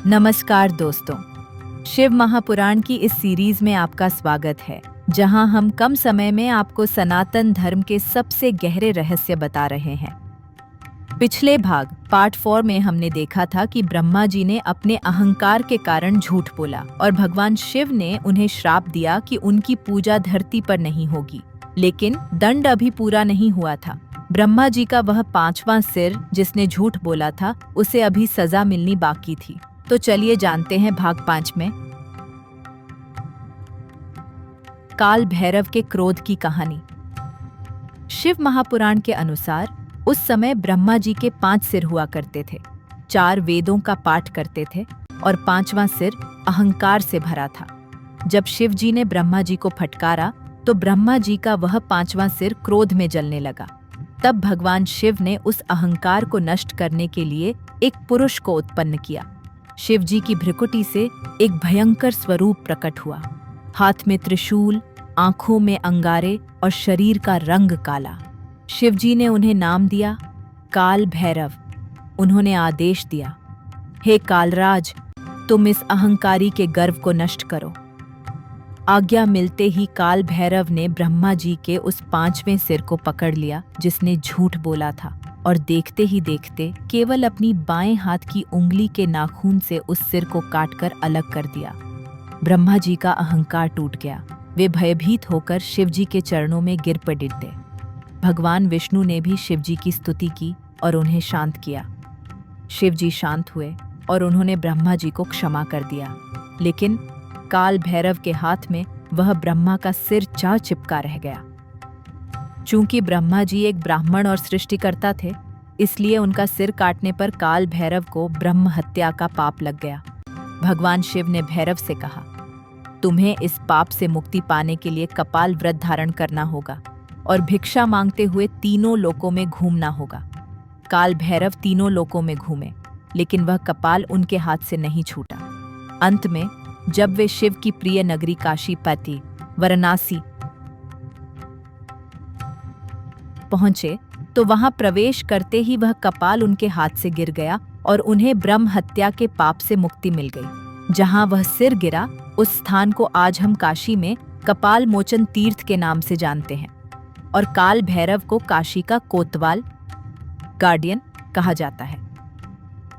नमस्कार दोस्तों, शिव महापुराण की इस सीरीज में आपका स्वागत है, जहां हम कम समय में आपको सनातन धर्म के सबसे गहरे रहस्य बता रहे हैं। पिछले भाग पार्ट 4 में हमने देखा था कि ब्रह्मा जी ने अपने अहंकार के कारण झूठ बोला और भगवान शिव ने उन्हें श्राप दिया कि उनकी पूजा धरती पर नहीं होगी। लेकिन दंड अभी पूरा नहीं हुआ था। ब्रह्मा जी का वह 5वां सिर जिसने झूठ बोला था, उसे अभी सजा मिलनी बाकी थी। तो चलिए जानते हैं भाग 5 में काल भैरव के क्रोध की कहानी। शिव महापुराण के अनुसार उस समय ब्रह्मा जी के 5 सिर हुआ करते थे, 4 वेदों का पाठ करते थे और 5वां सिर अहंकार से भरा था। जब शिव जी ने ब्रह्मा जी को फटकारा तो ब्रह्मा जी का वह 5वां सिर क्रोध में जलने लगा। तब भगवान शिव ने उस अहंकार को नष्ट करने के लिए एक पुरुष को उत्पन्न किया। शिव जी की भ्रिकुटी से एक भयंकर स्वरूप प्रकट हुआ। हाथ में त्रिशूल, आंखों में अंगारे और शरीर का रंग काला। शिव जी ने उन्हें नाम दिया काल भैरव। उन्होंने आदेश दिया, हे कालराज, तुम इस अहंकारी के गर्व को नष्ट करो। आज्ञा मिलते ही काल भैरव ने ब्रह्मा जी के उस 5वें सिर को पकड़ लिया जिसने झूठ बोला था, और देखते ही देखते केवल अपनी बाएं हाथ की उंगली के नाखून से उस सिर को काटकर अलग कर दिया। ब्रह्मा जी का अहंकार टूट गया। वे भयभीत होकर शिव जी के चरणों में गिर पड़े। भगवान विष्णु ने भी शिव जी की स्तुति की और उन्हें शांत किया। शिव जी शांत हुए और उन्होंने ब्रह्मा जी को क्षमा कर दिया। लेकिन काल भैरव के हाथ में वह ब्रह्मा का सिर जा चिपका रह गया। चूंकि ब्रह्मा जी एक ब्राह्मण और सृष्टिकर्ता थे, इसलिए उनका सिर काटने पर काल भैरव को ब्रह्म हत्या का पाप लग गया। भगवान शिव ने भैरव से कहा, तुम्हें इस पाप से मुक्ति पाने के लिए कपाल व्रत धारण करना होगा और भिक्षा मांगते हुए तीनों लोकों में घूमना होगा। काल भैरव तीनों लोकों में घूमे, लेकिन वह कपाल उनके हाथ से नहीं छूटा। अंत में जब वे शिव की प्रिय नगरी काशीपति वाराणसी पहुंचे तो वहां प्रवेश करते ही वह कपाल उनके हाथ से गिर गया और उन्हें ब्रह्म हत्या के पाप से मुक्ति मिल गई। जहां वह सिर गिरा, उस स्थान को आज हम काशी में कपाल मोचन तीर्थ के नाम से जानते हैं और काल भैरव को काशी का कोतवाल गार्डियन कहा जाता है।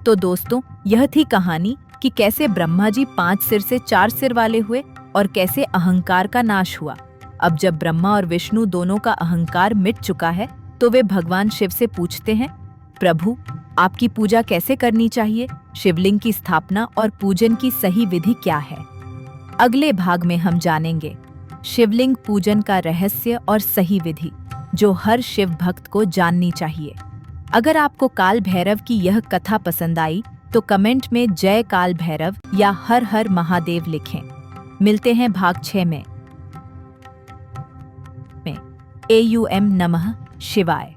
तो दोस्तों, यह थी कहानी कि कैसे ब्रह्मा जी 5 सिर से 4 सिर वाले हुए और कैसे अहंकार का नाश हुआ। अब जब ब्रह्मा और विष्णु दोनों का अहंकार मिट चुका है तो वे भगवान शिव से पूछते हैं, प्रभु, आपकी पूजा कैसे करनी चाहिए? शिवलिंग की स्थापना और पूजन की सही विधि क्या है? अगले भाग में हम जानेंगे शिवलिंग पूजन का रहस्य और सही विधि, जो हर शिव भक्त को जाननी चाहिए। अगर आपको काल भैरव की यह कथा पसंद आई तो कमेंट में जय काल भैरव या हर हर महादेव लिखें। मिलते हैं भाग 6 में। AUM नमः शिवाय।